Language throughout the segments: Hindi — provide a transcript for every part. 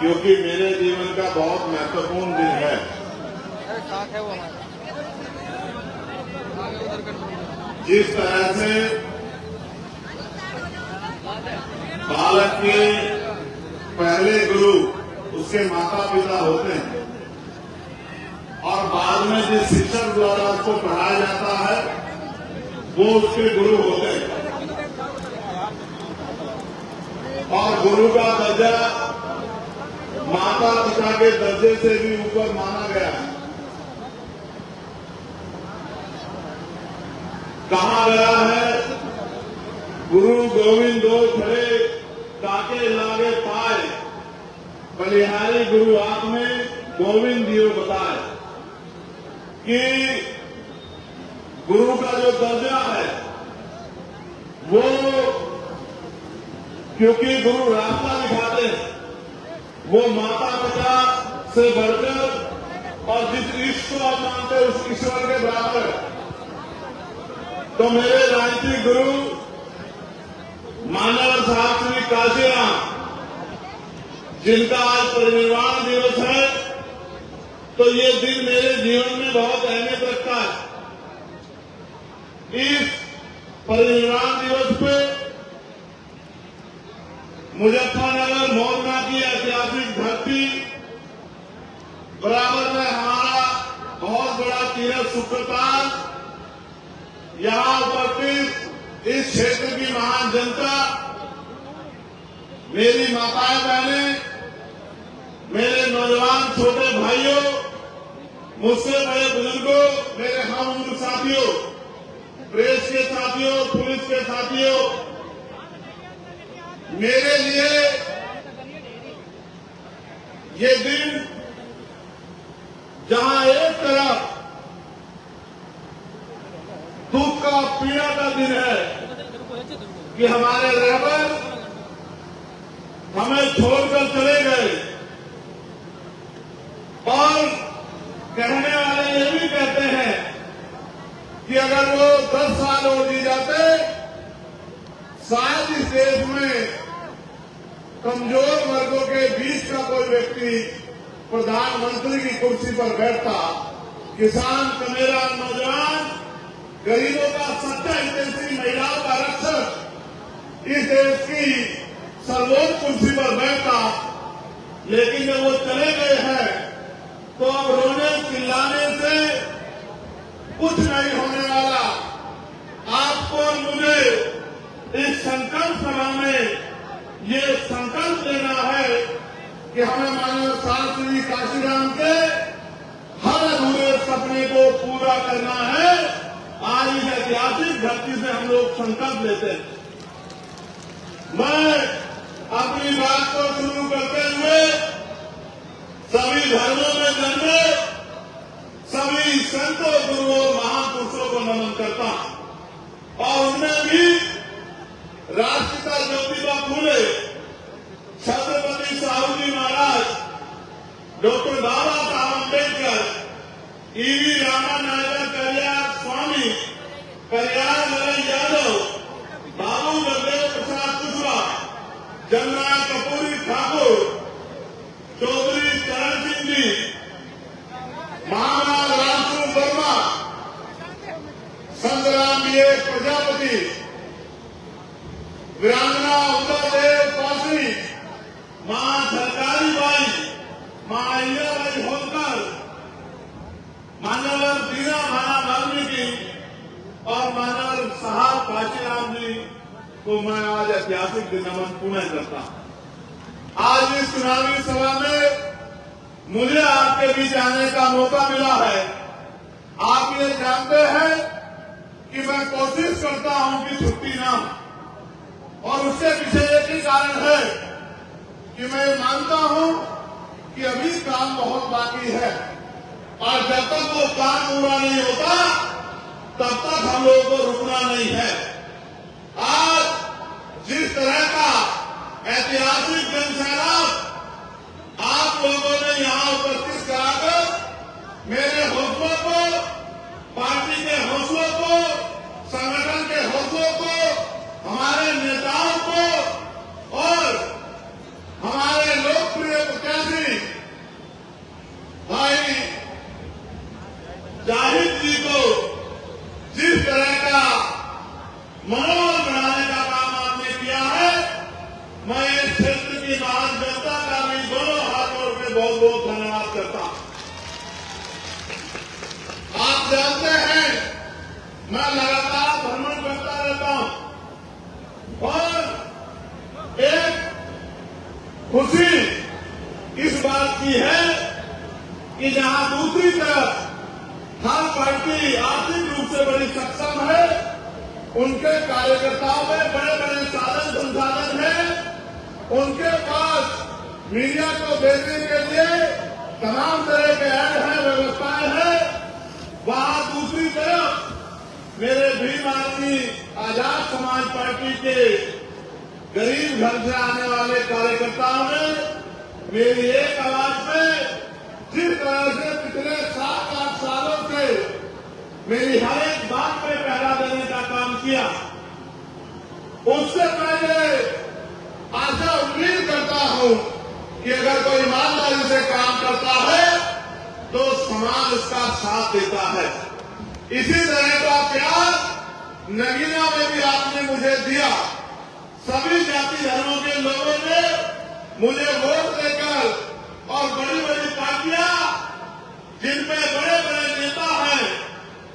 क्योंकि मेरे जीवन का बहुत महत्वपूर्ण दिन है। जिस तरह से बालक के पहले गुरु उसके माता पिता होते हैं और बाद में जिस शिक्षक द्वारा उसको पढ़ाया जाता है वो उसके गुरु होते हैं। और गुरु का दर्जा माता पिता के दर्जे से भी ऊपर माना गया है। कहा गया है, गुरु गोविंदो खड़े काके लागे पाए, बलिहारी गुरु आप में गोविंद दियो बताए। कि गुरु का जो दर्जा है वो, क्योंकि गुरु रास्ता दिखाते हैं, वो माता पिता से बढ़कर और जिस ईश्वर को आप मानते हैं उस ईश्वर के बराबर है। तो मेरे राजनीतिक गुरु मानव साहब श्री काशीराम, जिनका आज परिनिर्वाण दिवस है, तो ये दिन मेरे जीवन में बहुत अहमियत रखता है। इस परिनिर्वाण दिवस पे मुजफ्फरनगर मोहना की ऐतिहासिक धरती, बराबर में हमारा बहुत बड़ा तीर्थ सुप्रताल, यहां उपस्थित इस क्षेत्र की महान जनता, मेरी माताएं बहनें, मेरे नौजवान छोटे भाइयों, मुझसे बड़े बुजुर्गों, मेरे हम उम्र साथियों, प्रेस के साथियों, पुलिस के साथियों, मेरे लिए ये दिन जहां एक तरफ दुख का पीड़ा का दिन है कि हमारे रहबर हमें छोड़कर चले गए, और कहने वाले ये भी कहते हैं कि अगर वो 10 साल और जी जाते, शायद इस देश में कमजोर वर्गों के बीच का कोई व्यक्ति प्रधानमंत्री की कुर्सी पर बैठता। किसान, कमेरा, नौजवान, गरीबों का सच्चा हितैषी, महिलाओं का रक्षक इस देश की सर्वोच्च कुर्सी पर बैठता। लेकिन जब वो चले गए हैं तो अब रोने चिल्लाने से कुछ नहीं होने वाला। आपको और मुझे इस संकल्प सभा में ये संकल्प लेना है कि हमें माननीय श्री काशीराम के हर अधूरे सपने को पूरा करना है। आज इस ऐतिहासिक धरती से हम लोग संकल्प लेते हैं। मैं अपनी बात को शुरू करते हुए सभी धर्मों में जन्मे सभी संतों, गुरुओं, महापुरुषों को नमन करता हूं। और उनमें भी राष्ट्रपिता ज्योतिबा फूले, छत्रपति साहू जी महाराज, डॉक्टर बाबा साहब अम्बेडकर, ईवी रामानायकर कल्याण स्वामी, कल्याण ललन यादव, बाबू जगदेव प्रसाद कुशवाहा, जननायक कपूरी ठाकुर, चौधरी चरण सिंह जी, महाराज रामचंद्र वर्मा, संग्राम प्रजापति, वीरांगना उदयदेव पासी, मां सरकारी बाई, मां अहिल्याबाई होलकर, मानवर दीना भाना वाल्मीकि और मानवर साहब काशीराम जी को मैं आज ऐतिहासिक दिन नमन पुनः करता हूं। आज इस चुनावी सभा में मुझे आपके बीच आने का मौका मिला है। आप ये जानते हैं कि मैं कोशिश करता हूं कि छुट्टी ना हो, और उसके पीछे एक ही कारण है कि मैं मानता हूं कि अभी काम बहुत बाकी है, और जब तक वो काम पूरा नहीं होता तब तक हम लोगों को रुकना नहीं है। आज जिस तरह का ऐतिहासिक जनसैलाब आप लोगों ने यहां उपस्थित कराकर मेरे हौसलों को, पार्टी के हौसलों को, संगठन के हौसलों को, हमारे नेताओं को और हमारे लोकप्रिय प्रत्याशी और एक खुशी इस बात की है कि जहां दूसरी तरफ हर पार्टी आर्थिक रूप से बड़ी सक्षम है, उनके कार्यकर्ताओं में बड़े बड़े साधन संसाधन हैं, उनके पास मीडिया को देखने के लिए तमाम तरह के ऐड हैं, व्यवस्थाएं हैं। वहां दूसरी तरफ मेरे भीम आदमी आजाद समाज पार्टी के गरीब घर से आने वाले कार्यकर्ताओं ने मेरी एक आवाज में जिस तरह से पिछले 7-8 सालों से मेरी हर एक बात पे पहरा देने का काम किया, उससे पहले आशा उम्मीद करता हूं कि अगर कोई ईमानदारी से काम करता है तो समाज उसका साथ देता है। इसी तरह का प्यार नगीना में भी आपने मुझे दिया। सभी जाति धर्मों के लोगों ने मुझे वोट देकर और बड़ी बड़ी पार्टियां जिनमें बड़े बड़े नेता हैं,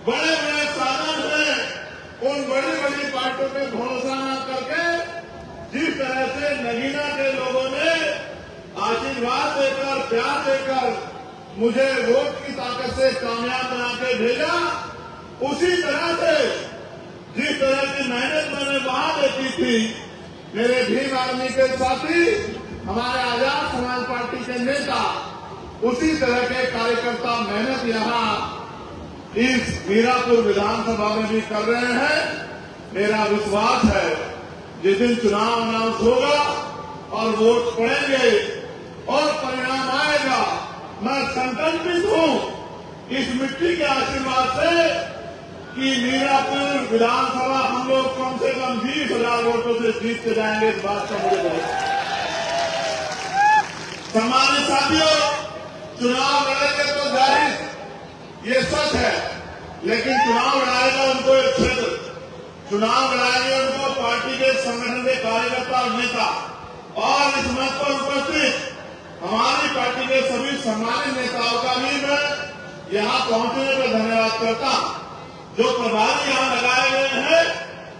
बड़े बड़े साधन हैं, उन बड़ी बड़ी पार्टियों पे भरोसा न करके जिस तरह से नगीना के लोगों ने आशीर्वाद देकर, प्यार देकर मुझे वोट की ताकत से कामयाब बना के भेजा, उसी तरह से जिस तरह की मेहनत मैंने वहां देखी थी, मेरे भीम आर्मी के साथी, हमारे आजाद समाज पार्टी के नेता, उसी तरह के कार्यकर्ता मेहनत यहां इस मीरापुर विधानसभा में भी कर रहे हैं। मेरा विश्वास है जिस दिन चुनाव अनाउंस होगा और वोट पड़ेंगे और परिणाम आएगा, मैं संकल्पित हूं इस मिट्टी के आशीर्वाद से कि मीरापुर विधानसभा हम लोग कम से कम 20,000 वोटों से जीत के जाएंगे। इस बात का मुझे बहुत सम्मानित साथियों, चुनाव लड़ेंगे तो जाहिर ये सच है, लेकिन चुनाव लड़ाएगा उनको एक क्षेत्र, चुनाव लड़ाएंगे उनको पार्टी के संगठन के कार्यकर्ता और नेता। और इस मंच पर उपस्थित हमारी पार्टी के सभी सम्मानित नेताओं का भी मैं यहां पहुंचने पर धन्यवाद करता हूं। जो प्रभारी यहां लगाए गए हैं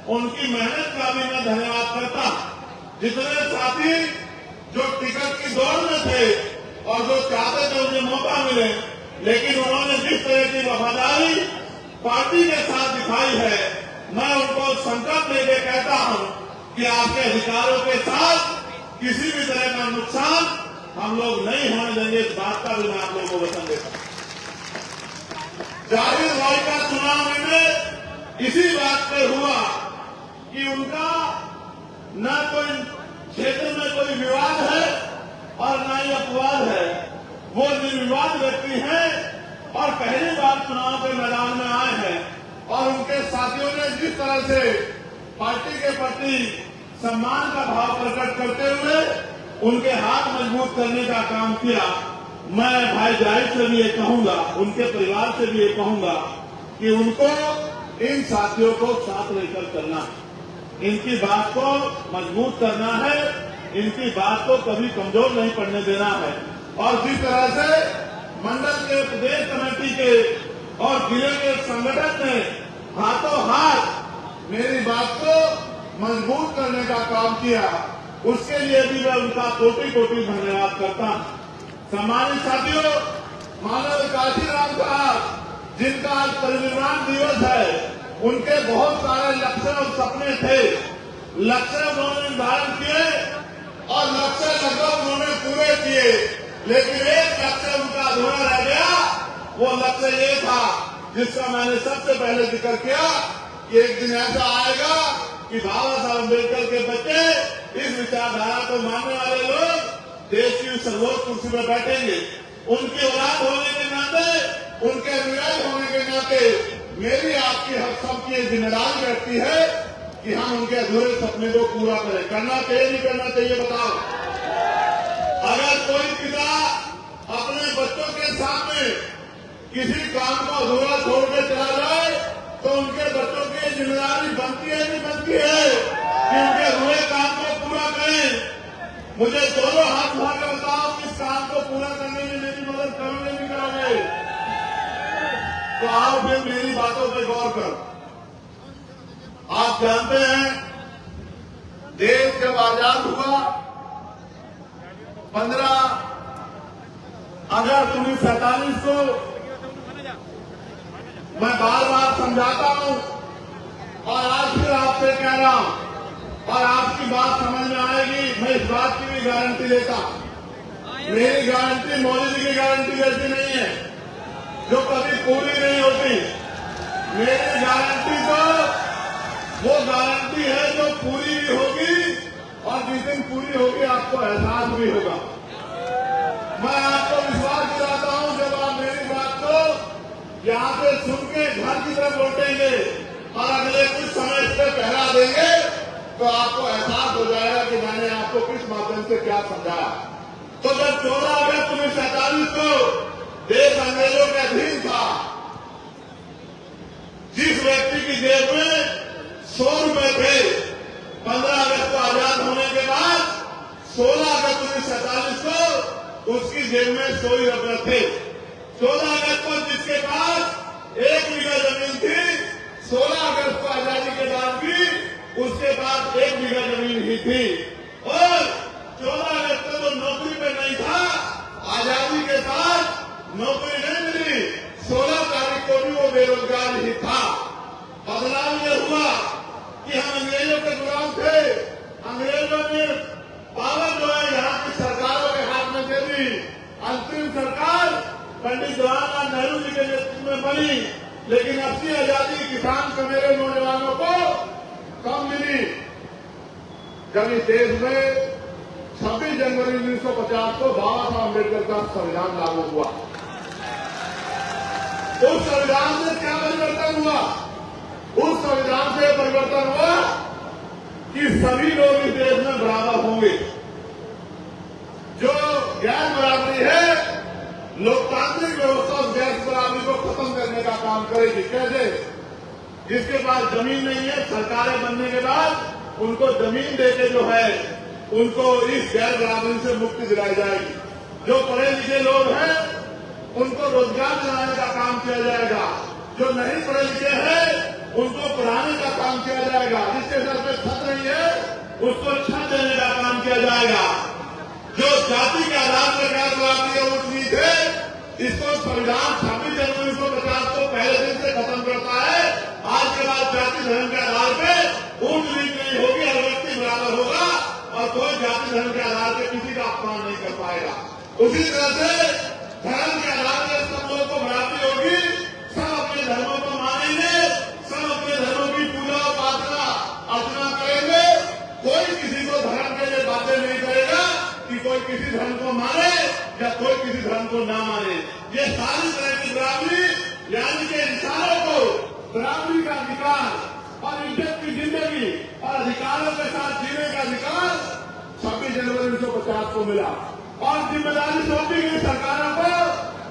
उनकी मेहनत का भी मैं धन्यवाद करता हूं। जितने साथी जो टिकट की दौड़ में थे और जो चाहते थे उन्हें मौका मिले, लेकिन उन्होंने जिस तरह की वफादारी पार्टी के साथ दिखाई है, मैं उनको संकल्प लेके कहता हूं कि आपके अधिकारों के साथ किसी भी तरह का नुकसान हम लोग नहीं होने देंगे। इस बात का भी मैं आप लोगों को वचन देता हूं। जाहिर भाई का चुनाव में इसी बात पे हुआ कि उनका न कोई क्षेत्र में कोई विवाद है और न ही अपवाद है। वो निर्विवाद व्यक्ति हैं और पहली बार चुनाव के मैदान में आए हैं और उनके साथियों ने जिस तरह से पार्टी के प्रति सम्मान का भाव प्रकट करते हुए उनके हाथ मजबूत करने का काम किया। मैं भाई जाहिर से भी ये कहूंगा, उनके परिवार से भी ये कहूंगा कि उनको इन साथियों को साथ लेकर चलना है, इनकी बात को मजबूत करना है, इनकी बात को कभी कमजोर नहीं पड़ने देना है। और जिस तरह से मंडल के प्रदेश कमेटी के और जिले के संगठन ने हाथों हाथ मेरी बात को मजबूत करने का काम किया, उसके लिए भी मैं उनका कोटि कोटि धन्यवाद करता हूं। सम्मानित साथियों, मानव काशीराम साहब जिनका आज परिनिर्वाण दिवस है, उनके बहुत सारे लक्ष्य और सपने थे। लक्ष्य उन्होंने निर्धारण किए और लक्ष्य लगभग उन्होंने पूरे किए, लेकिन एक लक्ष्य उनका अधूरा रह गया। वो लक्ष्य ये था जिसका मैंने सबसे पहले जिक्र किया कि एक दिन ऐसा आएगा कि बाबा साहब अम्बेडकर के बच्चे, इस विचारधारा को मानने वाले लोग देश की सर्वोच्च कुर्सी पर बैठेंगे। उनकी औलाद होने के नाते, उनके अनुयायी होने के नाते मेरी आपकी हर सबकी जिम्मेदारी रहती है कि हम उनके अधूरे सपने को पूरा करें। करना चाहिए नहीं करना चाहिए बताओ? अगर कोई पिता अपने बच्चों के सामने किसी काम को अधूरा छोड़ के चला जाए तो उनके बच्चों की जिम्मेदारी बनती है नहीं बनती है कि उनके अधूरे काम को पूरा करें। मुझे दोनों हाथ उठा के बताओ कि इस काम को पूरा करने में मेरी मदद करोगे नहीं करोगे? तो आओ फिर मेरी बातों पर गौर करो। आप जानते हैं जब आजाद हुआ 15 अगस्त 1947 को, मैं बार बार समझाता हूं और आज फिर आपसे कह रहा हूं और आपकी बात समझ में आएगी। मैं इस बात की भी गारंटी देता हूं, मेरी गारंटी मोदी जी की गारंटी जैसी नहीं है जो कभी पूरी नहीं होती। मेरी गारंटी तो वो गारंटी है जो पूरी भी होगी और जिस दिन पूरी होगी आपको एहसास भी होगा। मैं आपको विश्वास दिलाता हूं, जब आप मेरी बात को यहां से सुन के घर की तरफ लौटेंगे और अगले कुछ समय से पहरा देंगे तो आपको एहसास हो जाएगा कि मैंने आपको किस माध्यम से क्या समझाया। तो जब 14 अगस्त 1947 को देश अंग्रेजों के अधीन था, जिस व्यक्ति की जेब में 100 रुपए थे, 15 अगस्त को आजाद होने के बाद 16 अगस्त 1947 को उसकी जेब में 100 रुपए थे। 14 अगस्त को जिसके पास 1 बीघा जमीन थी, 16 अगस्त को आजादी के बाद भी उसके पास 1 बीघा जमीन ही थी। और 14 अगस्त को तो नौकरी पे नहीं था, आजादी के साथ नौकरी नहीं मिली, 16 तारीख को भी वो बेरोजगार ही था। बदलाव ये हुआ कि हम अंग्रेजों के गुलाम थे। अंग्रेजों ने पावर जो है यहाँ की सरकारों के हाथ में दे दी। अंतिम सरकार पंडित जवाहरलाल नेहरू जी के नेतृत्व में बनी, लेकिन अपनी आजादी किसान के मेरे नौजवानों को कम मिली। जब इस देश में 26 जनवरी 1950 को बाबा साहब अम्बेडकर का संविधान लागू हुआ, उस संविधान से क्या परिवर्तन हुआ? उस संविधान से परिवर्तन हुआ कि सभी लोग इस देश में बराबर होंगे। जो गैर बराबरी है, लोकतांत्रिक व्यवस्था उस गैर बराबरी को खत्म करने का काम करेगी। कैसे? जिसके पास जमीन नहीं है, सरकारें बनने के बाद उनको जमीन देके जो है उनको इस गैर बराबरी से मुक्ति दिलाई जाएगी। जो पढ़े लिखे लोग हैं उनको रोजगार दिलाने का काम किया जाएगा। जो नहीं पढ़े लिखे हैं उनको पढ़ाने का काम किया जाएगा। जिसके घर में छत नहीं है उसको छत देने का काम किया जाएगा। जो जाति के आधार पर गैर बराबरी और ऊंच नीच है, इसको संविधान 26 जनवरी 1950 को पहले दिन से खत्म करता है। आज के बाद जाति धर्म के आधार पर ऊंच नीच नहीं होगी, हर व्यक्ति बराबर होगा और कोई जाति धर्म के आधार पर किसी का अपमान नहीं कर पाएगा। उसी तरह से धर्म के आधार पर सब लोगों को बराबरी होगी, सब अपने धर्मों को मानेंगे, सब अपने धर्मों की पूजा उपासना अर्चना करेंगे। कोई किसी को धर्म के लिए बातें नहीं करेगा कि कोई किसी धर्म को माने या कोई किसी धर्म को ना माने। ये सारी तरह की बराबरी, यानी कि इंसानों को बराबरी का अधिकार और इज्जत की जिंदगी और अधिकारों के साथ जीने का अधिकार 26 जनवरी 1950 को मिला। और जिम्मेदारी सौंपी गई सरकारों को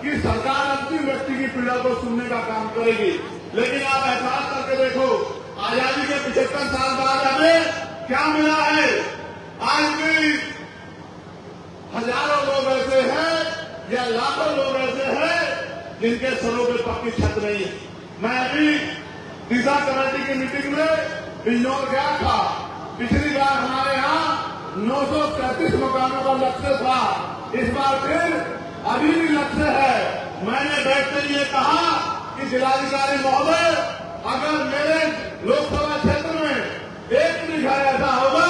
कि सरकार अंतिम व्यक्ति की पीड़ा को सुनने का काम करेगी। लेकिन आप एहसास करके देखो, आजादी के 75 साल बाद हमें क्या मिला है? आज भी हजारों लोग ऐसे हैं या लाखों लोग ऐसे हैं जिनके सरों पर पक्की छत नहीं है। मैं अभी दिशा कमेटी की मीटिंग में बिजनौर गया था। पिछली बार हमारे यहाँ 933 मकानों का लक्ष्य था, इस बार फिर अभी भी लक्ष्य है। मैंने बैठते हुए कहा कि जिलाधिकारी महोदय, अगर मेरे लोकसभा क्षेत्र में 1 बीघा ऐसा होगा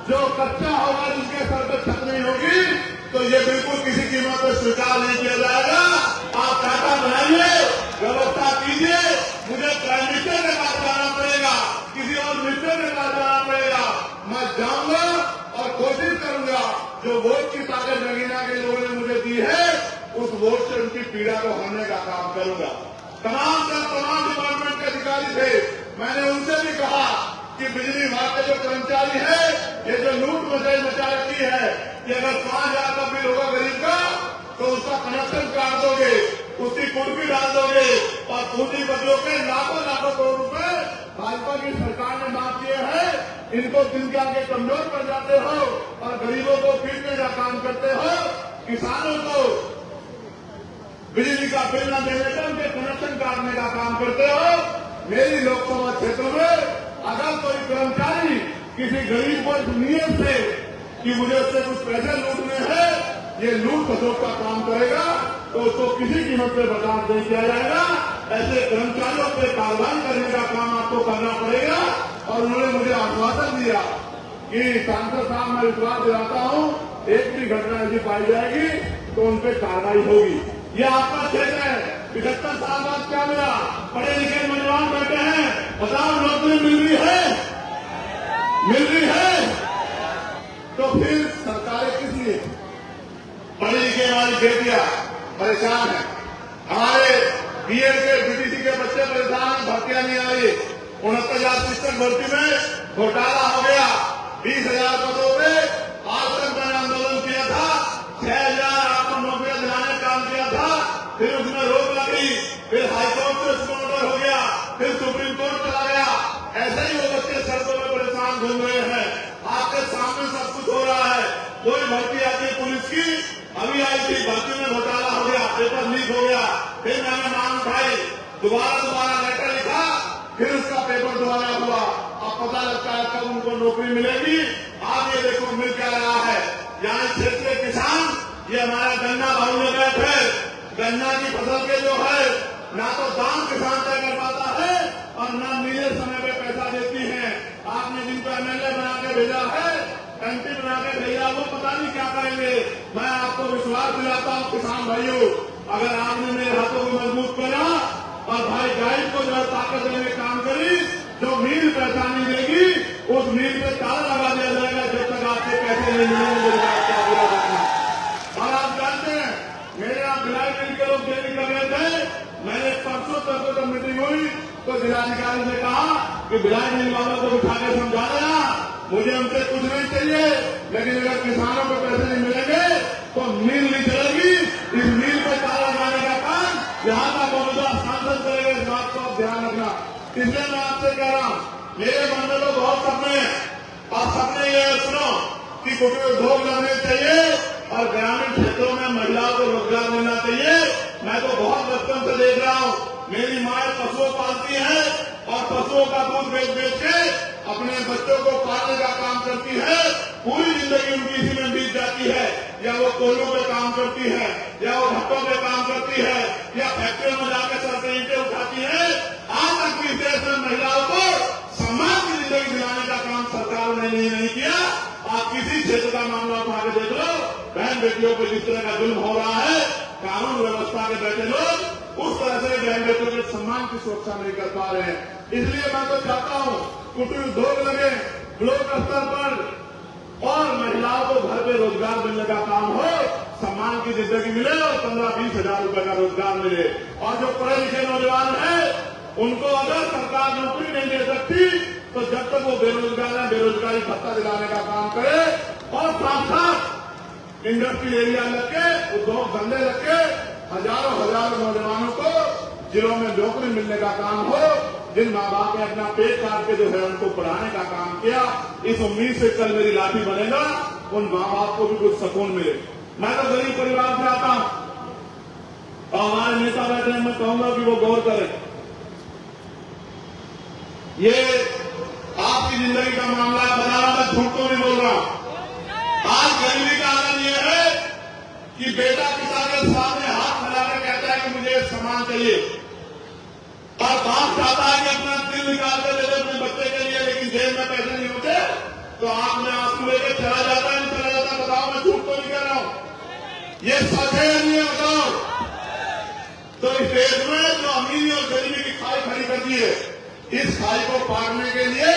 जो कच्चा होगा, जिसके सर पर छत नहीं होगी, तो ये बिल्कुल किसी कीमत पर स्वीकार नहीं किया जाएगा। आप खाता बनाइए, व्यवस्था कीजिए। मुझे प्राइम मिनिस्टर के पास जाना पड़ेगा, किसी और मिनिस्टर के पास जाना पड़ेगा, मैं जाऊंगा और कोशिश करूंगा जो वोट की ताकत नगीना के लोगों ने मुझे दी है, उस वोट से उनकी पीड़ा को हरने का काम करूंगा। तमाम डिपार्टमेंट के अधिकारी थे, मैंने उनसे भी कहा कि बिजली विभाग के जो कर्मचारी है, ये जो लूट मचा रखी है कि अगर 5,000 का बिल होगा गरीब का तो उसका कनेक्शन काट दोगे, उसकी कुर्सी डाल दोगे और पूंजीपतियों के लाखों करोड़ रुपए भाजपा की सरकार ने माफ किए हैं। इनको दिन के आगे कमजोर कर जाते हो और गरीबों को पीटने का काम करते हो। किसानों को बिजली का बिल न देने पर उनके कनेक्शन काटने का काम करते हो। मेरी लोकसभा क्षेत्र में अगर कोई कर्मचारी किसी गरीब को इस नीयत से कि मुझे उससे कुछ पैसे लूटने हैं, ये लूट खसोट का काम करेगा तो उसको किसी कीमत पे बर्दाश्त नहीं किया जाएगा। ऐसे कर्मचारियों पे कार्रवाई करने का काम आपको करना पड़ेगा। और उन्होंने मुझे आश्वासन दिया कि सांसद साहब, मैं विश्वास दिलाता हूं, एक भी घटना ऐसी पाई जाएगी तो उन पर कार्रवाई होगी। ये आपका क्षेत्र है। 75 साल बाद क्या मिला? पढ़े लिखे नौजवान बैठे हैं, बताओ नौकरी मिल रही है? मिल रही है? तो फिर सरकारें किस लिए? पढ़े लिखे हमारी बेटियां परेशान है, हमारे बीएड के बीटीसी के बच्चे परेशान हैं, भर्तियां नहीं आ रही। 69,000 शिक्षक भर्ती में घोटाला हो गया। 20,000 पदों पे आज तक मैंने आंदोलन किया था, 6,000 आपको नौकरियां दिलाने का काम किया था, फिर उसमें रोक लगी, फिर हाईकोर्ट से उसको ऑर्डर हो गया, फिर सुप्रीम कोर्ट चला गया। ऐसे ही वो बच्चे सड़कों में परेशान घूम रहे हैं। आपके सामने सब कुछ हो रहा है। कोई भर्ती आती है पुलिस की, अभी आई थी, भर्ती में घोटाला हो गया, पेपर लीक हो गया, फिर मैंने मांग उठाई, दोबारा लेटर लिखा, फिर उसका पेपर दोबारा हुआ। अब पता लगता है कब उनको नौकरी मिलेगी। आप ये देखो मिल क्या रहा है। यहाँ क्षेत्र के किसान, ये हमारा गन्ना भाव बैठ है, गन्ना की फसल के जो है ना तो दाम किसान तय कर पाता है और ना नीले समय पे पैसा देती है। आपने जिनको एमएलए बना के भेजा है, एमपी बना के भेजा, वो पता नहीं क्या करेंगे। मैं आपको विश्वास दिलाता हूँ किसान भाइयों, अगर आपने मेरे हाथों को मजबूत करा और भाई गाइड को जो ताकत देने में काम करी, जो मील पैसा नहीं देगी उस मील पे ताला लगा दिया जाएगा जब तक आपके पैसे नहीं मिलेंगे। और आप जानते हैं मेरे यहाँ भिलाई मिल के लोग देरी कर रहे थे। मैंने परसों तक मीटिंग हुई तो जिलाधिकारी ने कहा कि भिलाई मिल वालों को बिठा के समझा देना, मुझे उनसे कुछ नहीं चाहिए, लेकिन अगर किसानों को पैसे नहीं मिलेंगे तो मिल नहीं चलेगी। इस मिल पर ताला लगाने का काम यहाँ का मौजूदा सांसद करेगा, इस बात को आप ध्यान रखना। इसलिए मैं आपसे कह रहा हूँ, मेरे मन में तो बहुत सपने हैं और सपने ये सुनो कि कुटीर उद्योग लगने चाहिए और ग्रामीण क्षेत्रों में महिलाओं को रोजगार मिलना चाहिए। मैं तो बहुत बचपन से देख रहा हूँ, मेरी माँ पशुओं पालती है और पशुओं का दूध बेच के अपने बच्चों को पालने का काम करती है। पूरी जिंदगी उनकी इसी में बीत जाती है, या वो कोयलों पे काम करती है, या वो भट्टों पे काम करती है, या फैक्ट्रियों में जाकर सर से ईंटें उठाती है। आज तक भी देश में महिलाओं को सम्मान की जिंदगी दिलाने का काम सरकार ने नहीं किया। आप किसी क्षेत्र का मामला उठा के देख लो, बहन बेटियों पर जिस तरह का जुल्म हो रहा है, कानून व्यवस्था के बैठे लोग उस तरह से बहन बेटियों के सम्मान की सुरक्षा नहीं कर पा रहे हैं। इसलिए मैं तो चाहता हूँ कुटीर उद्योग लगे ब्लॉक स्तर पर और महिलाओं को घर पे रोजगार मिलने का काम हो, सम्मान की जिंदगी मिले और 15-20 हजार रुपए का रोजगार मिले। और जो पढ़े लिखे नौजवान हैं उनको अगर सरकार नौकरी नहीं दे सकती तो जब तक वो बेरोजगार है बेरोजगारी भत्ता दिलाने का काम करे और साथ साथ इंडस्ट्रियल एरिया लग के उद्योग धंधे लग के हजारों नौजवानों को जिलों में नौकरी मिलने का काम हो। जिन माँ बाप ने अपना पेट काट के जो है उनको पढ़ाने का काम किया, इस उम्मीद से कल मेरी लाठी बनेगा, उन माँ बाप को भी कुछ सुकून मिले। मैं तो गरीब परिवार से आता हूं और हमारे नेता बैठे हैं, मैं कहूंगा कि वो गौर करें। ये आपकी जिंदगी का मामला है, बता रहा मैं झूठ तो नहीं बोल रहा हूं। आज गरीबी का आनंद ये है कि बेटा पिता के सामने हाथ मिलाकर कहता है कि मुझे सामान चाहिए और बाप चाहता है कि अपना दिल निकाल कर दे दे अपने बच्चे के लिए, लेकिन जेब में पैसे नहीं होते तो आंख में आंसू लेकर चला जाता है, नहीं चला जाता। बताओ मैं झूठ तो नहीं कह रहा हूं, ये सच है नहीं है बताओ। तो इस देश में जो अमीरी और गरीबी की खाई खड़ी कर दी है, इस खाई को पारने के लिए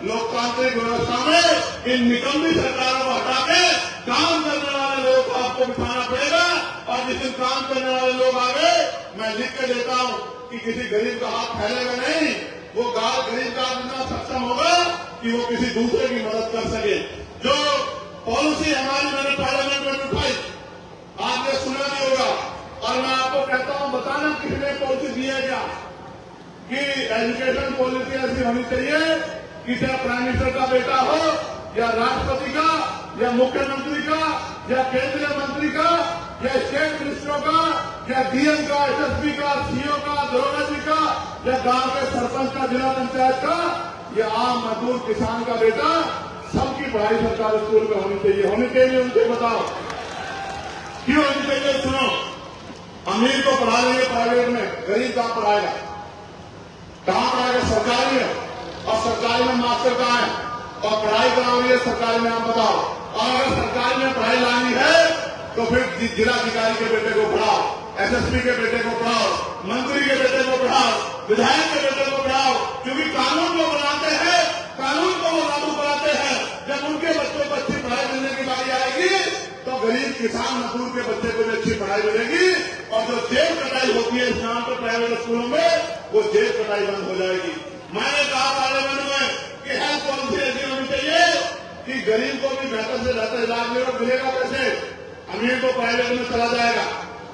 लोकतांत्रिक व्यवस्था में इन निकम्मी सरकारों को हटा के काम करने वाले लोगों को आपको बिठाना पड़ेगा। और जिस दिन काम करने वाले लोग आ गए, मैं लिख के देता हूं कि किसी गरीब का हाथ फैलेगा नहीं, वो गरीब का इतना सक्षम होगा कि वो किसी दूसरे की मदद कर सके। जो पॉलिसी हमारी मैंने पार्लियामेंट में उठाई, आपने सुना नहीं होगा और मैं आपको कहता हूं, बताना किसने पॉलिसी दी है क्या कि एजुकेशन पॉलिसी ऐसी होनी चाहिए कि चाहे प्राइम मिनिस्टर का बेटा हो या राष्ट्रपति का या मुख्यमंत्री का या केंद्रीय मंत्री का या स्टेट मिनिस्टरों का या डीएम का, एसएसपी का, सीओ का, दरोगा जी का या गांव के सरपंच का, जिला पंचायत का या आम मजदूर किसान का बेटा की पढ़ाई सरकारी स्कूल में होनी चाहिए उनसे बताओ क्यों होनी चाहिए। सुनो, अमीर को पढ़ा लेंगे प्राइवेट में, गरीब कहाँ पढ़ाएगा? कहाँ पढ़ाएगा? सरकारी में। और सरकारी में मास्टर कहाँ है? और पढ़ाई कहाँ हो रही है? सरकारी में। आप बताओ। और अगर सरकारी में पढ़ाई लानी है तो फिर जिलाधिकारी के बेटे को पढ़ाओ, एसएसपी के बेटे को पढ़ाओ, मंत्री के बेटे को पढ़ाओ, विधायक के बेटे को पढ़ाओ, क्योंकि कानून को बनाते हैं, कानून को वो लागू कराते हैं। जब उनके बच्चों को अच्छी पढ़ाई मिलने की बारी आएगी तो गरीब किसान मजदूर के बच्चे को भी अच्छी पढ़ाई मिलेगी। और जो जेब कटाई होती है इस नाम पर प्राइवेट स्कूलों में, वो जेब कटाई बंद हो जाएगी। मैंने कहा पार्लियामेंट में कि हेल्थ पॉलिसी ऐसी होनी चाहिए कि गरीब को भी बेहतर से बेहतर इलाज मिलेगा। कैसे? अमीर को प्राइवेट में चला जाएगा,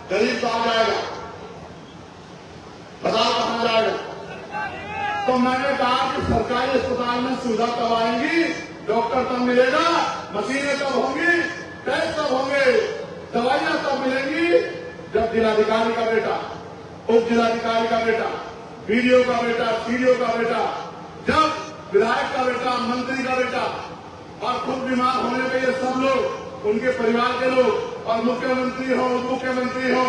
गरीब तो आ जाएगा, बताओ कहां जाएगा? तो मैंने कहा कि सरकारी अस्पताल में सुविधा कब आएंगी, डॉक्टर तब मिलेगा, मशीनें तब होंगी, टेस्ट तब होंगे, दवाइयां तब मिलेंगी जब जिलाधिकारी का बेटा, उप जिलाधिकारी का बेटा, बीडीओ का बेटा, सीडीओ का बेटा, जब विधायक का बेटा, मंत्री का बेटा और खुद बीमार होने पे ये सब लोग, उनके परिवार के लोग, और मुख्यमंत्री हो, उप मुख्यमंत्री हो,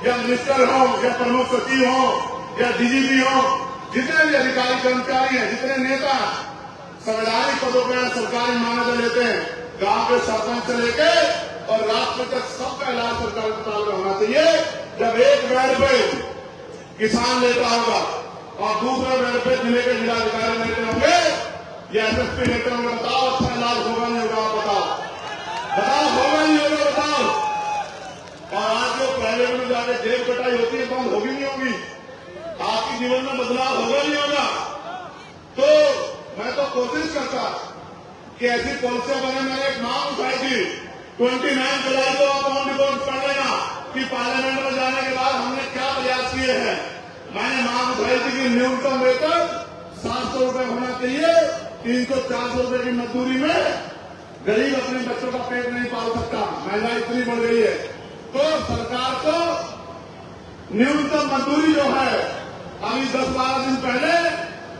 या मिनिस्टर हो, या प्रमुख सचिव हो, या डीजीपी हो, जितने भी अधिकारी कर्मचारी हैं, जितने नेता संवैधानिक पदों पर सरकारी मान्यता लेते हैं, गांव के सरपंच से लेके और राष्ट्र तक सबका इलाज सरकारी अस्पताल में होना चाहिए। जब एक बेड पे किसान लेता होगा और दूसरे बेड पे जिले के जिलाधिकारी लेते होंगे या एसएसपी लेते होंगे, बताओ अच्छा इलाज होगा नहीं होगा? बताओ होगा नहीं होगा? बताओ। और आज जो प्राइवेट में जाके जेब कटाई होती है बंद होगी नहीं होगी? आपके जीवन में बदलाव होगा नहीं होगा? तो मैं तो कोशिश करता कि ऐसी पॉलिसियां बने। मैंने एक मांग उठाई थी 29 जुलाई को, आप ऑन रिकॉर्ड पढ़ लेना कि पार्लियामेंट में जाने के बाद हमने क्या प्रयास किए हैं। मैंने मांग उठाई थी कि न्यूनतम वेतन 700 रुपए होना चाहिए। 300-400 रुपए की मजदूरी में गरीब अपने बच्चों का पेट नहीं पाल सकता, महंगाई इतनी बढ़ गई है। तो सरकार को न्यूनतम मजदूरी जो है अभी 10-12 दिन पहले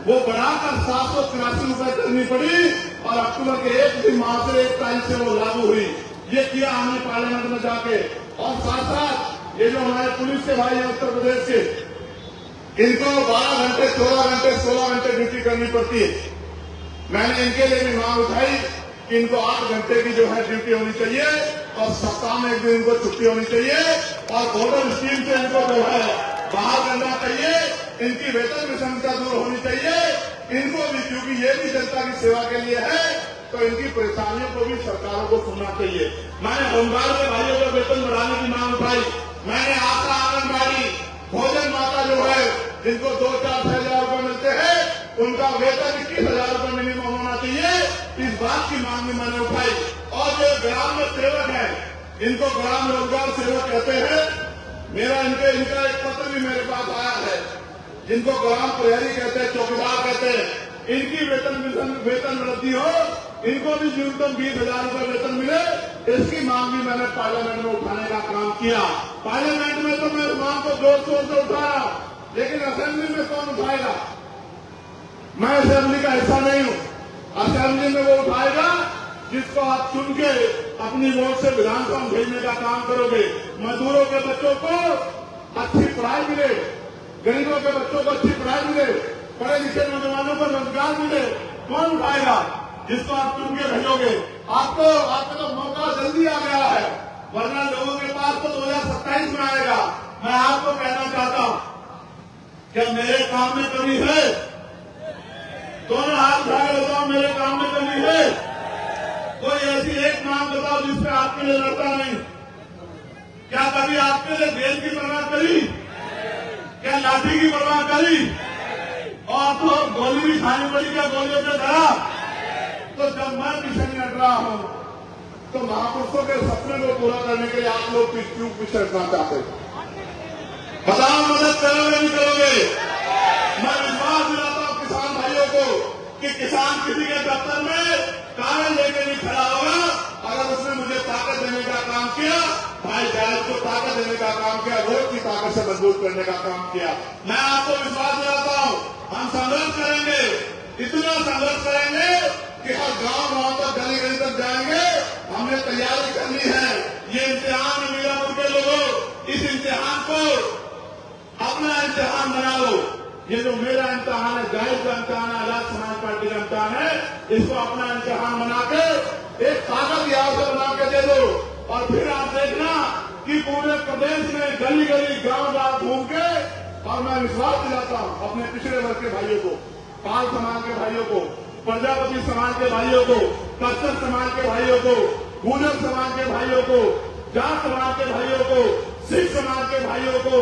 वो बढ़ाकर 783 रुपए करनी पड़ी और अक्टूबर के 1 माह से 1 तारीख से वो लागू हुई। ये किया हमने पार्लियामेंट में जाके। और साथ साथ ये जो हमारे पुलिस के भाई हैं उत्तर प्रदेश के, इनको 12 घंटे, 14 घंटे, 16 घंटे ड्यूटी करनी पड़ती है। मैंने इनके लिए भी मांग उठाई कि इनको 8 घंटे की जो है ड्यूटी होनी चाहिए और सप्ताह में 1 दिन इनको छुट्टी होनी चाहिए और बॉर्डर स्कीम से इनको जो है बाहर करना चाहिए। इनकी वेतन विषमता दूर होनी चाहिए इनको भी, क्योंकि ये भी जनता की सेवा के लिए है, तो इनकी परेशानियों को भी सरकारों को सुनना चाहिए। मैंने होमगार्ड के भाइयों का वेतन बढ़ाने की मांग उठाई। मैंने आशा, आंगनबाड़ी, भोजन माता जो है जिनको 2-4-6 हजार रुपए मिलते हैं, उनका वेतन 21,000 रुपए मिनिमम होना चाहिए। इस बात की मांग भी मैंने उठाई। और जो ग्राम में सेवक है, इनको ग्राम रोजगार सेवक कहते हैं। इनका एक पत्र भी मेरे पास आया है, जिनको ग्राम प्रहरी कहते हैं, चौकीदार कहते हैं। इनकी वेतन वृद्धि हो, इनको भी न्यूनतम 20,000 रुपए वेतन मिले, इसकी मांग भी मैंने पार्लियामेंट में उठाने का काम किया। पार्लियामेंट में तो मैं इस मांग को जोर शोर से उठाया, लेकिन असेंबली में कौन उठाएगा? मैं असेंबली का हिस्सा नहीं हूं। असेंबली में वो उठाएगा जिसको आप चुन के अपनी वोट से विधानसभा में भेजने का काम करोगे। मजदूरों के बच्चों को अच्छी पढ़ाई मिले, गरीबों के बच्चों को अच्छी पढ़ाई मिले, पढ़े लिखे नौजवानों को रोजगार मिले, कौन उठाएगा? जिसको आप चुन के भेजोगे। आपको तो मौका जल्दी आ गया है, वरना लोगों के पास तो 2027 में आएगा। मैं आपको कहना चाहता हूं, क्या मेरे काम में कमी है? दोनों हाथ उठा के बताओ, मेरे काम में कमी है? कोई ऐसी एक मांग बताओ जिसपे आपके लिए लड़ता नहीं। क्या कभी आपके लिए जेल की परवाह करी? क्या लाठी की परवाह करी? और तो गोली भी खानी पड़ी, क्या गोलियों पे डरा? तो जब मैं पीछे नहीं हट रहा हूं, तो महापुरुषों के सपने को पूरा करने के लिए आप लोग क्यों पीछे हटना चाहते? बताओ, मदद करोगे नहीं करोगे? मैं विश्वास दिलाता हूं किसान भाइयों को कि किसान किसी के दफ्तर में कागज लेकर नहीं खड़ा होगा अगर उसने मुझे ताकत देने का काम किया, भाई जायज को ताकत देने का काम किया, वोट की ताकत से मजबूत करने का काम किया। मैं आपको विश्वास दिलाता हूं, हम संघर्ष करेंगे, इतना संघर्ष करेंगे कि हर गांव तक गली गली तक जाएंगे, हमने तैयारी करनी है। ये इम्तिहान है मीरापुर के लोगों, इस इम्तिहान को अपना इम्तिहान बना लो। ये जो मेरा इम्तिहान है, जाहिर का इम्तिहान है, आजाद समाज पार्टी का इम्तिहान है, इसको अपना इम्तिहान बना के एक ताकत यहाँ से बना के दे दो। और फिर आप देखना कि पूरे प्रदेश में गली गली गांव गांव घूम के, और मैं विश्वास दिलाता हूं अपने पिछड़े वर्ग के भाइयों को, पाल समाज के भाइयों को, प्रजापति समाज के भाइयों को, कस्तर समाज के भाइयों को, गुर्जर समाज के भाइयों को, जाट समाज के भाइयों को, सिख समाज के भाइयों को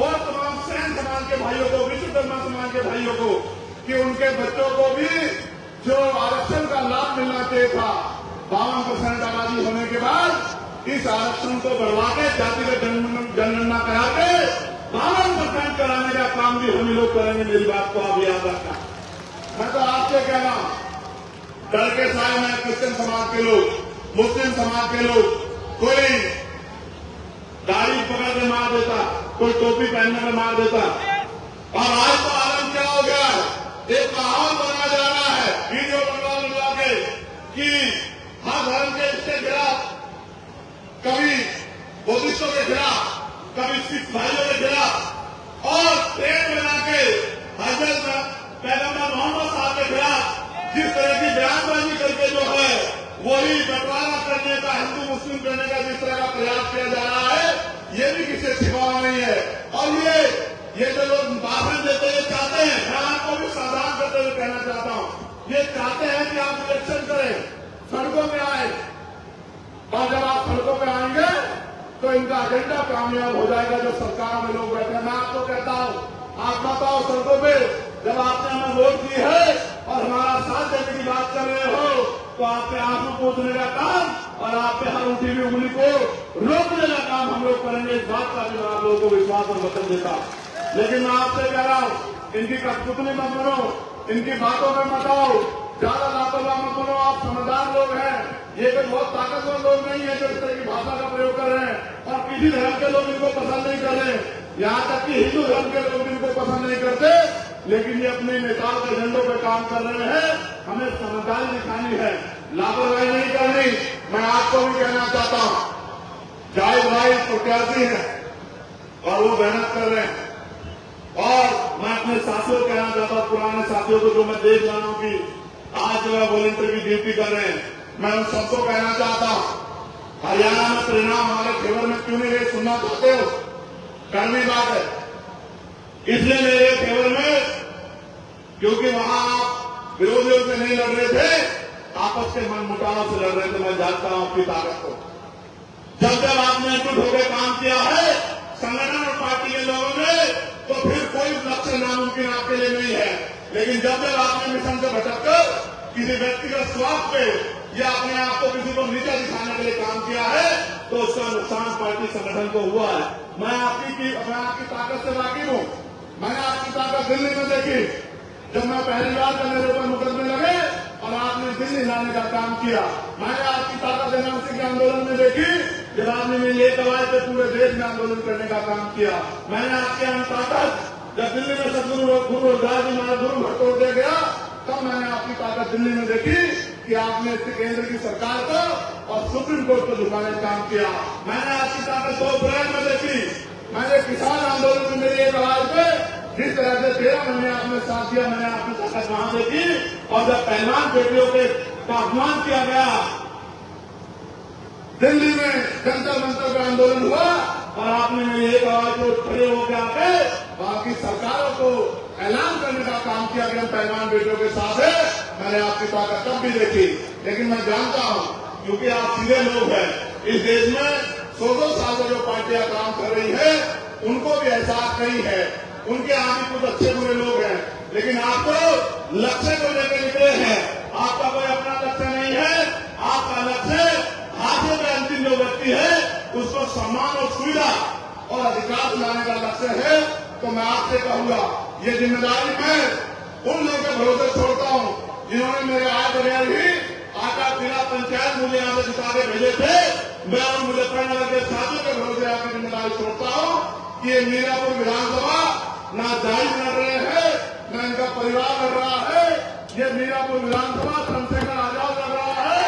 और तमाम सैन समाज के भाइयों को, विश्वकर्मा समाज के भाइयों को, कि उनके बच्चों को भी जो आरक्षण का लाभ मिलना चाहिए था 52% आबादी होने के बाद, इस आरक्षण को बढ़वा के जातिगत जनगणना करा के 52% कराने का काम भी हम लोग करेंगे। मेरी बात को आप याद रखना। मैं तो आपसे कह रहा हूं, डर के साए में क्रिश्चियन समाज के लोग, मुस्लिम समाज के लोग, कोई दाढ़ी पकड़ के मार देता, कोई टोपी पहनने में मार देता। और आज तो आलम क्या हो गया है, एक माहौल बना जा रहा है वीडियो बनवा के कि हर धर्म के इसके खिलाफ, कभी बुद्धिस्टों के खिलाफ, कभी सिख भाइयों के खिलाफ, और ट्रेन बना के हजरत पैगंबर मोहम्मद साहब के खिलाफ जिस तरह की बयानबाजी करके जो है वही बंटवारा करने का, हिंदू मुस्लिम करने का जिस तरह का प्रयास किया जा रहा है, ये भी किसी छिपावा नहीं है। और ये जो लोग भाषण देते हैं चाहते हैं, मैं आपको भी सावधान करते हुए कहना चाहता हूं, ये चाहते हैं कि आप इलेक्शन करें, सड़कों में आए, और जब आप सड़कों पे आएंगे तो इनका एजेंडा कामयाब हो जाएगा। जो सरकार में लोग बैठे हैं, मैं आपको कहता हूं, आप बताओ सड़कों पे जब आपने हमें वोट दी है और हमारा साथ देने की बात कर रहे हो, तो आप पे आंसू पोंछने का काम और आप पे हर उठी हुई उंगली को रोकने का काम हम लोग करेंगे। इस बात का भी मैं आप लोगों को विश्वास और वचन देता हूं। लेकिन मैं आपसे कह रहा हूं, इनकी कठपुतली मत बनो, इनकी बातों में मत आओ, ज्यादा लापरवाह मत बनो। आप समझदार लोग हैं, ये कोई बहुत ताकतवर लोग नहीं है जो इस तरह की भाषा का प्रयोग कर रहे हैं। और किसी धर्म के लोग इनको पसंद नहीं कर रहे, यहाँ तक कि हिंदू धर्म के लोग इनको पसंद नहीं करते, लेकिन ये अपने नेताओं के एजेंडों पर काम कर रहे हैं। हमें समझदारी दिखानी है, लापरवाही नहीं करनी। मैं आपको भी कहना चाहता हूं, जाहिर भाई प्रत्याशी है और वो मेहनत कर रहे हैं, और मैं अपने साथियों को कहना चाहता हूं, पुराने साथियों को जो मैं देख रहा हूं कि आज जो है वॉलंटियर की ड्यूटी कर रहे हैं, मैं उन सबको कहना चाहता हूं, हरियाणा में परिणाम हमारे फेवर में क्यों नहीं रहे, सुनना चाहते हो? करनी बात है, इसलिए मेरे फेवर में, क्योंकि वहां आप विरोधियों से नहीं लड़ रहे थे, आपस के मन मुटाव से लड़ रहे थे। मैं जानता हूं आपकी ताकत को। जब जब आपने एकजुट होकर काम किया है संगठन और पार्टी के लोगों ने, तो फिर कोई लक्ष्य नामुमकिन आपके लिए नहीं है। लेकिन जब जब आपने मिशन से भटककर किसी व्यक्तिगत स्वार्थ पे या अपने आप को किसी को नीचा दिखाने के लिए काम किया है, तो उसका नुकसान पार्टी संगठन को हुआ है। मैं आपकी ताकत से वाकिफ हूं। मैंने आपकी ताकत दिल्ली में देखी, जब मैं पहली बार का मेरे ऊपर मुकदमे लगे और आपने दिल्ली लाने का काम किया। मैंने आपकी ताकत एनआरसी के आंदोलन में देखी, जब आपने मेरी एक आवाज पे पूरे देश में आंदोलन करने का काम किया। मैंने आपके यहाँ ताकत, जब दिल्ली में सदगुरु गुरुदास जी महाराज गुरु घर तोड़ दिया गया, तब मैंने आपकी ताकत दिल्ली में देखी कि आपने केंद्र की सरकार को और सुप्रीम कोर्ट को झुकाने का काम किया। मैंने आपकी ताकत 2 अप्रैल में देखी। मैंने किसान आंदोलन में मेरी एक आवाज पे जिस तरह से 13 महीने आपने साथ दिया, मैंने आपकी ताकत वहां देखी। और जब पहलवान बेटियों के अपमान किया गया, दिल्ली में जंतर मंतर का आंदोलन हुआ और आपने मेरी एक आवाज को खड़े होकर आके बाकी सरकारों को ऐलान करने का काम किया कि हम पहलवान बेटियों के साथ है। मैंने आपकी ताकत तब भी देखी। लेकिन मैं जानता हूं, क्योंकि आप सीधे लोग हैं, इस देश में 100 साल से जो पार्टियां काम कर रही है उनको भी एहसास नहीं है। उनके आगे कुछ अच्छे बुरे लोग हैं, लेकिन आपको लक्ष्य को लेकर निकले हैं। आपका कोई अपना लक्ष्य नहीं है। आपका लक्ष्य हाथों में अंतिम जो व्यक्ति है उसको सम्मान और सुविधा और अधिकार दिलाने का लक्ष्य है। तो मैं आपसे कहूंगा, ये जिम्मेदारी मैं उन लोगों के भरोसे छोड़ता हूं जिन्होंने मेरे आए बगैर ही आटा जिला पंचायत मुझे यहाँ से जिता के भेजे थे। मैं उन मुजफ्फरनगर के साथियों के भरोसे आपकी जिम्मेदारी छोड़ता हूं कि ये मीरापुर विधानसभा ना जायज लड़ रहे हैं, न इनका परिवार लड़ रहा है, ये मीरापुर विधानसभा चंद्रशेखर आजाद लग रहा है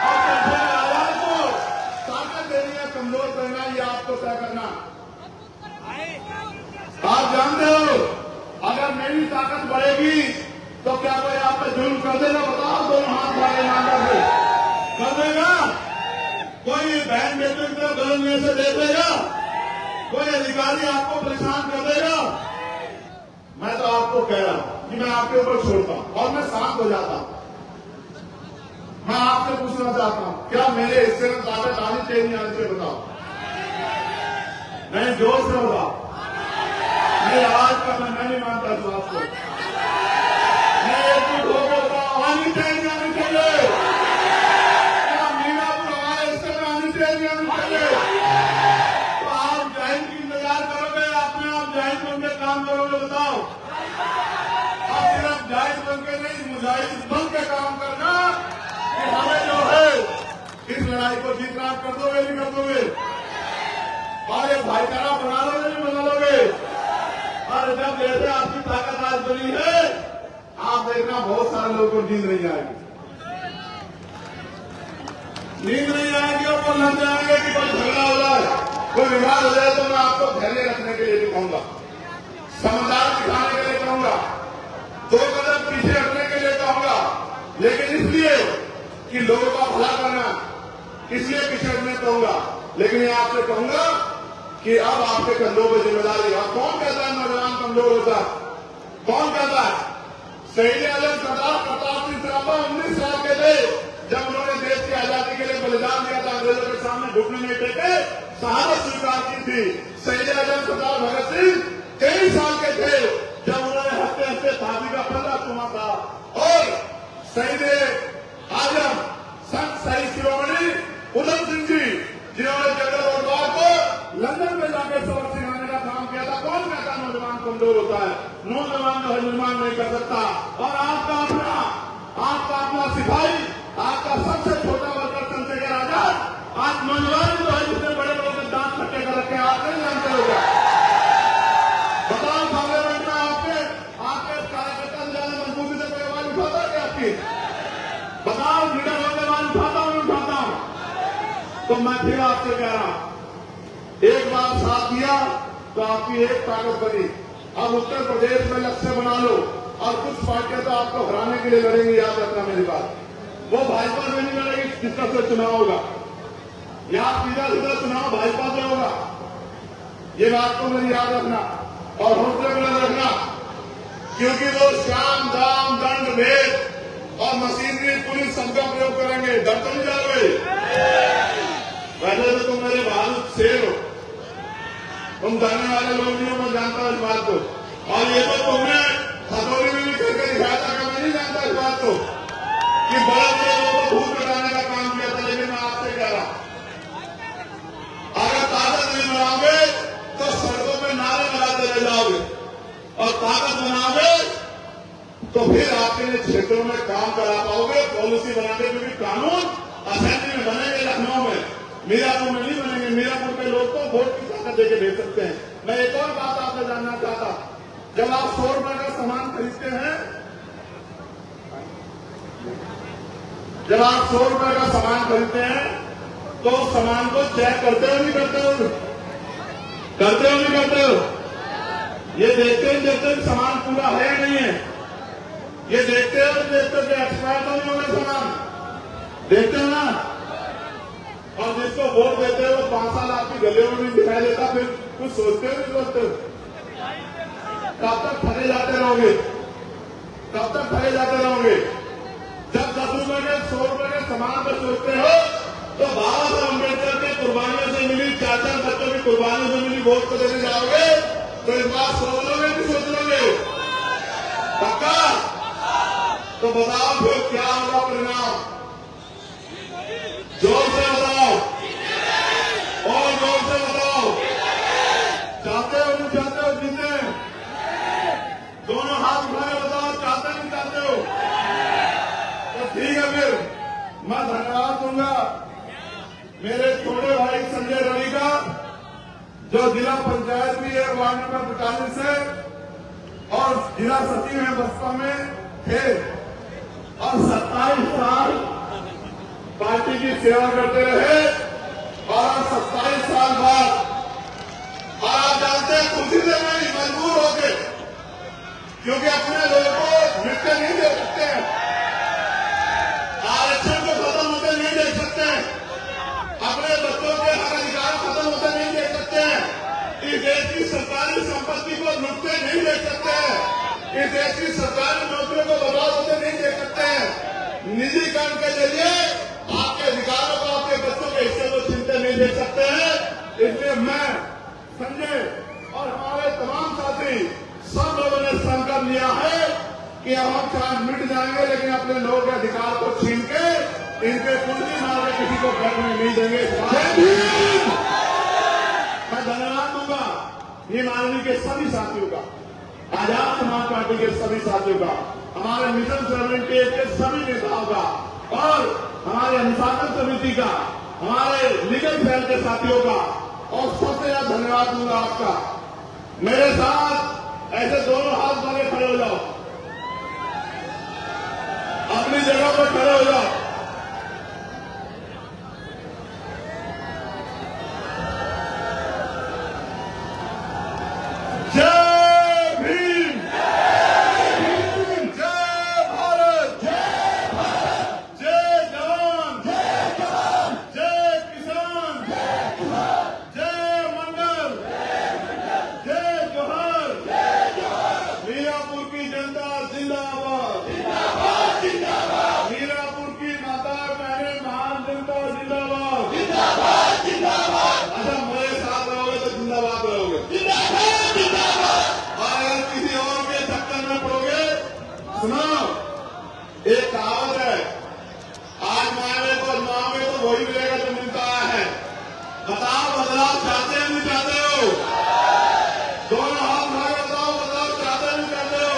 और चंद्रशेखर आजाद को ताकत देनी है, कमजोर करना, ये आपको तय करना। आप जानते हो अगर मेरी ताकत बढ़ेगी तो क्या कोई आप पे जुल्म कर देगा? बताओ, दोनों हाथ मारे मांगा से कर देगा? कोई बहन बेटे को गलत में से दे देगा? कोई अधिकारी आपको परेशान कर देगा? मैं तो आपको कह रहा हूं कि मैं आपके ऊपर छोड़ता हूं और मैं शांत हो जाता हूं। मैं आपसे पूछना चाहता हूं, क्या मेरे हिस्से में ताकत आनी चाहिए नहीं आनी चाहिए? बताओ। नहीं, जोर से होगा। मैं आज का मैं नहीं मानता इस बात को। मैं एकजुट होकर बताओ, आनी चाहिए आनी चाहिए? क्या मीरापुर हमारे हिस्से में आनी चाहिए आनी चाहिए? तो आप जैन की इंतजार करोगे? अपने आप जैन बन के काम करोगे? बताओ। आप सिर्फ जैन बन के नहीं, मुजाहिद बन के काम करना कि हमें जो है इस लड़ाई को जीतना। कर दोगे नहीं कर दोगे? और ये भाईचारा बना लोगे नहीं बना लोगे? और जब जैसे आपकी ताकत आज बनी है, आप देखना बहुत सारे लोगों को नींद नहीं आएगी, नींद नहीं आएगी और वो लग जाएंगे कि कोई झगड़ा हो जाए, कोई विवाद हो जाए। तो मैं आपको धैर्य रखने के लिए भी कहूंगा, समझदार दिखाने के लिए कहूंगा, 2 कदम पीछे हटने के लिए कहूंगा, लेकिन इसलिए कि लोगों का भला करना, इसलिए पीछे हटने कहूंगा। लेकिन ये आपसे कहूंगा कि अब आपके कंधों पर जिम्मेदारी है। कौन कहता है नौजवान कमजोर होता है? कौन कहता है? शहीद आजम सरदार प्रताप सिंह सराभा 19 साल के थे जब उन्होंने देश की आजादी के लिए बलिदान दिया था, अंग्रेजों के सामने घुटने नहीं टेके, शहादत स्वीकार की थी। शहीद आजम सरदार भगत सिंह 23 साल के थे जब उन्होंने हंसते हंसते फांसी का फंदा चुमा था। और शहीद आजम संत शहीद शिरोमणि उधम सिंह जी, जिन्होंने जनरल वॉर को लंदन में जाकर सबक सिखाने का काम किया था। कौन कहता नौजवान कमजोर होता है? नौजवान जो है निर्माण नहीं कर सकता। और आपका अपना सिपाही, आपका सबसे छोटा वर्कर चंद्रशेखर आजाद आज नौजवान जो है जितने बड़े लोगों के दांत खट्टे कर रखे हैं, आप नहीं जानते हो क्या? बताओ, पार्लियामेंट में आपके कार्यकर्ता से ज्यादा मजबूती से कोई आवाज उठाता है क्या आपकी? बताओ, लीडर होकर आवाज उठाता हूं नहीं उठाता हूं? तो मैं फिर आपसे कह रहा हूं, एक बार साथ दिया तो आपकी एक ताकत बनी। अब उत्तर प्रदेश में लक्ष्य बना लो और कुछ पार्टियां तो आपको हराने के लिए लड़ेंगी। याद रखना मेरी बात, वो भाजपा से नहीं लड़ेगी जिसका से चुनाव होगा, या सीधा सीधा चुनाव भाजपा से होगा। ये बात को मेरी याद रखना और हौसले बुलंद रखना, क्योंकि वो शाम दाम दंड भेद और मशीनरी पुलिस सबका प्रयोग करेंगे। डर तो नहीं जाओगे? वैसे तो तुम मेरे बहादुर शेर हो, तुम डरने वाले लोग नहीं हो, मैं जानता हूं इस बात को। और ये तो तुमने हथौड़ी में भी करके दिखाया था कि मैं नहीं जानता इस बात को कि बड़े बड़े लोगों को भूत लगाने का काम किया था। लेकिन मैं आपसे कह रहा हूं, अगर ताकत नहीं बनाओगे तो सड़कों में नारे लगाते रह जाओगे, और ताकत बनाओगे तो फिर आपके क्षेत्रों में काम करा पाओगे। पॉलिसी बनाने के भी कानून असेंबली में बनेंगे, लखनऊ में, मीरापुर में नहीं बनेंगे। मीरापुर के लोग तो वोट की ताकत देके भेज सकते हैं। मैं एक और बात आपसे जानना चाहता, जब आप 100 रुपए का सामान खरीदते हैं, जब आप 100 रुपए का सामान खरीदते हैं तो सामान को चेक करते हो नहीं करते हो? करते हो नहीं करते हो? ये देखते हैं जब तक सामान पूरा है या नहीं है, ये देखते हो कि एक्सपायर तो नहीं हो गया सामान, देखते हो ना? और जिसको वोट देते हो 5 साल आपकी गलियों में नहीं दिखाई देता, फिर कुछ सोचते हो नहीं सोचते हो? कब तक ठगे जाते रहोगे? कब तक ठगे जाते रहोगे? जब 10 रुपए के 100 रुपए के सामान पर सोचते हो तो बाबा साहब अम्बेडकर के कुर्बानियों से मिली, 4 बच्चों की कुर्बानियों से मिली वोट को देने जाओगे तो इस बात सोच लोगे नहीं सोच लोगे? पक्का? तो बताओ फिर क्या होगा परिणाम? जोर से बताओ और जोर से बताओ, चाहते हो नहीं चाहते हो जीते? दोनों हाथ उठा के बताओ, चाहते नहीं चाहते हो? तो ठीक है, फिर मैं धन्यवाद दूंगा मेरे छोटे भाई संजय रवि का, जो जिला पंचायत भी है वार्ड नंबर 45 से और जिला सचिव है बसपा में थे। और 27 साल पार्टी की सेवा करते रहे और 27 साल बाद और आप जानते हैं खुशी से नहीं मजबूर हो गए, क्योंकि अपने लोगों को मृत्यु नहीं दे सकते हैं, आरक्षण को खत्म होते नहीं देख सकते हैं, अपने बच्चों के हक अधिकार खत्म होते नहीं देख सकते हैं, इस देश की सरकारी संपत्ति को लूटते नहीं देख सकते हैं, इस देश की सरकारी नौकरियों को बर्बाद होते नहीं देख सकते हैं, निजीकरण के जरिए आपके अधिकारों को, आपके बच्चों के हिस्से को छीनते नहीं देख सकते हैं। इसलिए मैं, संजय और हमारे तमाम साथी सब लोगों ने संकल्प लिया है कि अब हम चाहे मिट जाएंगे लेकिन अपने लोगों के अधिकार को छीन के इनके कुंडली मार के किसी को घर में नहीं देंगे। मैं धन्यवाद दूंगा ये माननीय के सभी साथियों का, आजाद समाज पार्टी के सभी साथियों का, हमारे मिशन 78 के सभी नेताओं का और हमारे अनुशासन समिति का, हमारे लीगल सेल के साथियों का, और सबसे ज्यादा धन्यवाद दूंगा आपका। मेरे साथ ऐसे दोनों हाथ मारे खड़े हो जाओ, अपनी जगह पर खड़े हो जाओ। जय भीम, जय भारत, जय जवान, जय किसान, जय मंडल, जय जोहर, मीरापुर की जनता जिंदाबाद, मीरापुर की माता बहने महान जनता जिंदाबाद, अच्छा मेरे साथ रहोगे तो जिंदाबाद रहोगे, और अगर किसी और के चक्कर में पड़ोगे, सुनो एक कहावत है, आज मांगे तो मांगे तो वही मिलेगा जो मिलता है। बताओ बदलाव चाहते हैं नहीं चाहते हो? दोनों हाथ उठाकर बताओ बदलाव चाहते हैं नहीं चाहते हो?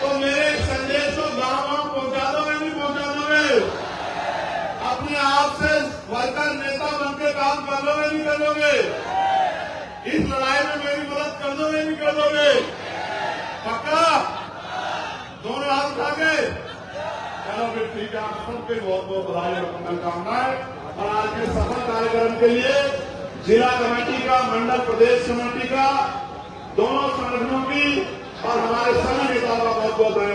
तो मेरे संदेश को गांव पहुंचा दोगे नहीं पहुंचा दोगे? अपने आप से वर्कर नेता बनकर काम कर लोगे नहीं कर लोगे? इस लड़ाई में मेरी मदद कर दोगे नहीं कर दोगे? पक्का? दोनों हाथ उठा के चलो फिर ठीक है। आप सबके बहुत बहुत बधाई और शुभकामनाएं। और आज के सफल कार्यक्रम के लिए जिला कमेटी का, मंडल प्रदेश कमेटी का, दोनों संगठनों की और हमारे सभी नेताओं का बहुत बहुत धन्यवाद।